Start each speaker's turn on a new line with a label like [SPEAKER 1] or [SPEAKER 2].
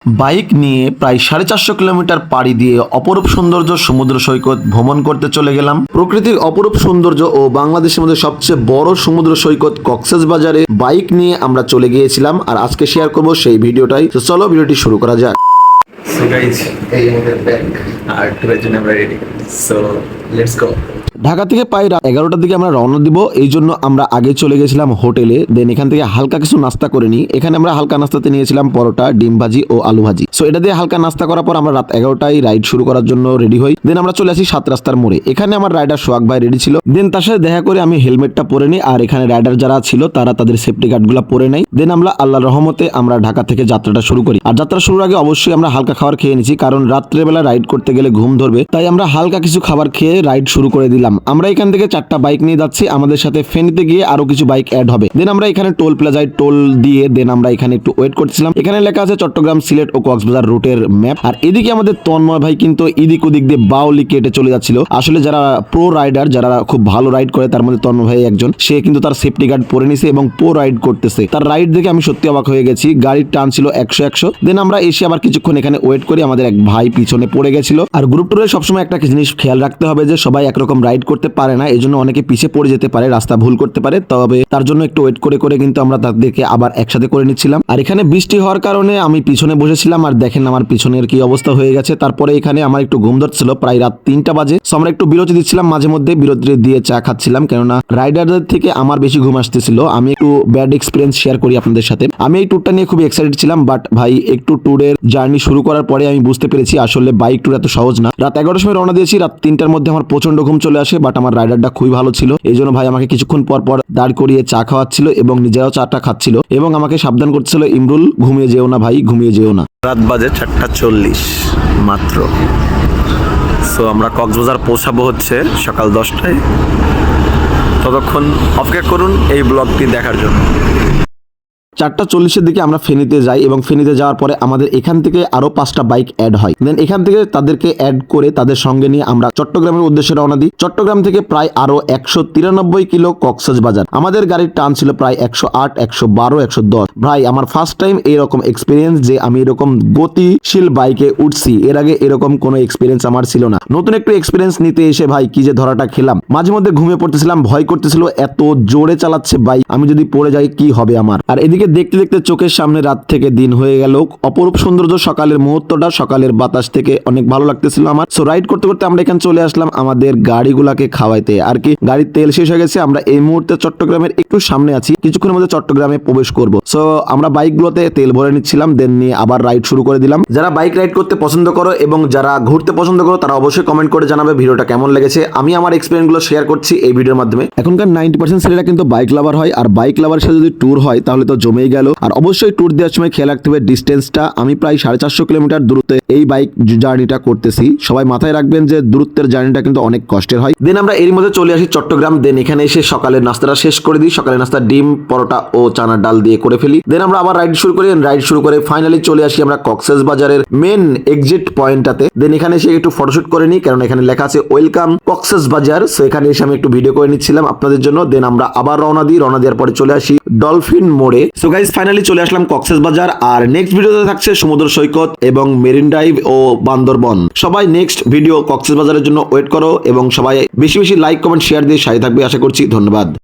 [SPEAKER 1] Bike নিয়ে প্রায় 450 kilometre পাড়ি দিয়ে অপরূপ সৌন্দর্য সমুদ্র সৈকত ভ্রমণ করতে চলে গেলাম। প্রকৃতির অপরূপ সৌন্দর্য ও বাংলাদেশের মধ্যে সবচেয়ে বড় সমুদ্র সৈকত কক্সবাজারে বাইক নিয়ে আমরা চলে গিয়েছিলাম, আর আজকে শেয়ার করব সেই ভিডিওটাই। তো চলো ভিডিওটি শুরু করা যাক।
[SPEAKER 2] সো গাইজ, এই আমাদের ব্যাগ আর ট্যুরের জন্য আমরা ready. So let's go.
[SPEAKER 1] Dhaka থেকে প্রায় রাত 11টার দিকে আমরা রওনা দিব, এই জন্য আমরা আগে চলে গেছিলাম হোটেলে। দেন এখান থেকে হালকা কিছু নাস্তা করে নিই। এখানে আমরা হালকা নাস্তাতে নিয়েছিলাম পরোটা, ডিম ভাজি ও আলু ভাজি। সো এটা দিয়ে হালকা নাস্তা করার পর আমরা রাত 11টায় রাইড শুরু করার জন্য রেডি হই। দেন আমরা চলে আসি 7 রাস্তার মোড়ে। এখানে আমার রাইডার সোহাগ ভাই রেডি ছিল। দেন তার সাথে দেখা করে আমি হেলমেটটা পরে নিই, আর এখানে রাইডার যারা ছিল তারা তাদের সেফটি গার্ডগুলো পরে নেয়। দেন আমরা আল্লাহর রহমতে আমরা ঢাকা থেকে যাত্রাটা শুরু করি। আর যাত্রা শুরুর আগে অবশ্যই আমরা হালকা খাবার খেয়ে নিয়েছি, কারণ রাত্রেবেলা রাইড করতে গেলে ঘুম ধরবে, তাই আমরা হালকা কিছু খাবার খেয়ে রাইড শুরু করে দিলাম। আমরা এখান থেকে 4টা বাইক নিয়ে যাচ্ছি, আমাদের সাথে ফেনীতে গিয়ে আরো কিছু বাইক অ্যাড হবে। দেন আমরা এখানে টোল প্লাজায় টোল দিয়ে দেন আমরা এখানে একটু ওয়েট করছিলাম। এখানে লেখা আছে চট্টগ্রাম, সিলেট ও কক্সবাজার রুটের ম্যাপ। আর এদিকে আমাদের তন্ময় ভাই কিন্তু এদিক ওদিক দিয়ে বাউলি কেটে চলে যাচ্ছিল। আসলে যারা প্রো রাইডার, যারা খুব ভালো রাইড করে, তার মধ্যে তন্ময় ভাই একজন। সে কিন্তু তার সেফটি গার্ড পরে নিছে এবং প্রো রাইড করতেছে। তার রাইড দেখে আমি সত্যি অবাক হয়ে গেছি। গাড়ির টান ছিল 100-100। দেন আমরা এসে আবার কিছুক্ষণ এখানে ওয়েট করি। আমাদের এক ভাই পিছনে পড়ে গেছিল। আর গ্রুপ ট্যুরে সবসময় একটা জিনিস খেয়াল রাখতে হবে যে সবাই একরকম রাইড করতে পারে না, এই জন্য অনেকে পিছিয়ে পড়ে যেতে পারে, রাস্তা ভুল করতে পারে। তবে তার জন্য একটু ওয়েট করে করে কিন্তু আমরা তাদেরকে আবার একসাথে করে নিচ্ছিলাম। আর এখানে বৃষ্টি হওয়ার কারণে আমি পিছনে বসেছিলাম, আর দেখেন আমার পিছনের কি অবস্থা হয়ে গেছে। তারপরে এখানে আমার একটু ঘুম ধরছিল, প্রায় রাত 3টা বাজে। সো আমরা একটু বিরতি দিচ্ছিলাম, মাঝে মধ্যে বিরতি দিয়ে চা খাচ্ছিলাম, কেননা রাইডারদের থেকে আমার বেশি ঘুম আসতেছিল। আমি একটু ব্যাড এক্সপিরিয়েন্স শেয়ার করি আপনাদের সাথে। আমি এই ট্যুরটা নিয়ে খুব এক্সাইটেড ছিলাম, বাট ভাই একটু ট্যুরের জার্নি শুরু করার পরে আমি বুঝতে পেরেছি আসলে বাইক ট্যুর এত সহজ না। রাত 11টার সময় রওনা দিয়েছি, রাত 3টার মধ্যে আমার প্রচন্ড ঘুম চলে আসে। বাট আমার রাইডারটা খুবই ভালো ছিল, এই জন্য ভাই আমাকে কিছুক্ষণ পর পর দাঁড় করিয়ে চা খাওয়াচ্ছিল এবং নিজেরাও চাটা খাচ্ছিল এবং আমাকে সাবধান করছিল, ইমরুল ঘুমিয়ে যেও না ভাই, ঘুমিয়ে যেও না।
[SPEAKER 2] রাত বাজে 4:40 মাত্র। সো আমরা কক্সবাজার পৌঁছাবো হচ্ছে সকাল 10টায়। ততক্ষণ অপেক্ষা করুন এই ব্লগটি দেখার জন্য।
[SPEAKER 1] 4:40-এর দিকে আমরা ফেনীতে যাই এবং ফেনীতে যাওয়ার পরে আমাদের এখান থেকে আরো 5টা বাইক অ্যাড হয়। দেন এখান থেকে তাদেরকে অ্যাড করে তাদের সঙ্গে নিয়ে আমরা চট্টগ্রামের উদ্দেশ্যে রওনা দিই। চট্টগ্রাম থেকে প্রায় আরো 193 কিলো কক্সবাজার। আমাদের গাড়ির টান ছিল প্রায় 108, 112, 110। ভাই আমার ফার্স্ট টাইম এরকম এক্সপিরিয়েন্স যে আমি এরকম গতিশীল বাইকে উঠছি। এর আগে এরকম কোনো এক্সপিরিয়েন্স আমার ছিল না। নতুন একটু এক্সপিরিয়েন্স নিতে এসে ভাই কি যে ধরাটা খেলাম। মাঝে মধ্যে ঘুমিয়ে পড়তেছিলাম, ভয় করতেছিল, এত জোরে চালাচ্ছে বাইক, আমি যদি পড়ে যাই কি হবে আমার। আর এদিকে দেখতে দেখতে চোখের সামনে রাত থেকে দিন হয়ে গেল। অপরূপ সৌন্দর্য সকালের মুহূর্তটা, সকালের বাতাস থেকে অনেক ভালো লাগতেছিল আমার। সো রাইড করতে করতে আমরা এখানে চলে আসলাম আমাদের গাড়িগুলাকে খাওয়াইতে। আর কি গাড়ির তেল শেষ হয়ে গেছে। আমরা এই মুহূর্তে চট্টগ্রামের একটু সামনে আছি, কিছুক্ষণের মধ্যে চট্টগ্রামে প্রবেশ করব। সো আমরা বাইকগুলোতে তেল ভরে নিচ্ছিলাম, দেন নিয়ে আবার রাইড শুরু করে দিলাম। যারা বাইক রাইড করতে পছন্দ করো এবং যারা ঘুরতে পছন্দ করো তারা অবশ্যই কমেন্ট করে জানাবে ভিডিওটা কেমন লেগেছে। আমি আমার এক্সপিরিয়েন্স গুলো শেয়ার করছি এই ভিডিওর মাধ্যমে। এখনকার 90% ছেলেরা কিন্তু বাইক লাভার হয়, আর বাইক লাভার সাথে যদি ট্যুর হয় তাহলে তো জমেই গেল। আর অবশ্যই ট্যুর দেওয়ার সময় খেয়াল রাখতে হবে ডিস্টেন্সটা। আমি প্রায় 450 কিলোমিটার দূরত্বে এই বাইক জার্নিটা করতেছি। সবাই মাথায় রাখবেন যে দূরত্বের জার্নিটা কিন্তু অনেক কষ্টের হয়। দেন আমরা এর মধ্যে চলে আসি চট্টগ্রাম। দেন এখানে এসে সকালের নাস্তাটা শেষ করে দিই। সকালের নাস্তা ডিম, পরোটা ও চানার ডাল দিয়ে করে ফেলি। দেন আমরা আবার রাইড শুরু করি। রাইড শুরু করে ফাইনালি চলে আসি আমরা কক্সবাজারের মেন এক্সিট পয়েন্টটাতে। দেন এখানে এসে একটু ফটোশুট করে নিই, কারণ এখানে লেখা আছে ওয়েলকাম কক্সবাজার। সো এখানে এসে আমি একটু ভিডিও করে নিচ্ছিলাম আপনাদের জন্য। দেন আমরা আবার রওনা দিই। রওনা দেওয়ার পরে চলে আসি ডলফিন মোড়ে। সো গাইস ফাইনালি চলে আসলাম কক্সবাজার। আর নেক্সট ভিডিওতে থাকছে সমুদ্র সৈকত এবং মেরিন ড্রাইভ ও বান্দরবন। সবাই নেক্সট ভিডিও কক্সবাজারের জন্য ওয়েট করো এবং সবাই বেশি বেশি লাইক, কমেন্ট, শেয়ার দিয়ে সাথে থাকবে আশা করছি। ধন্যবাদ।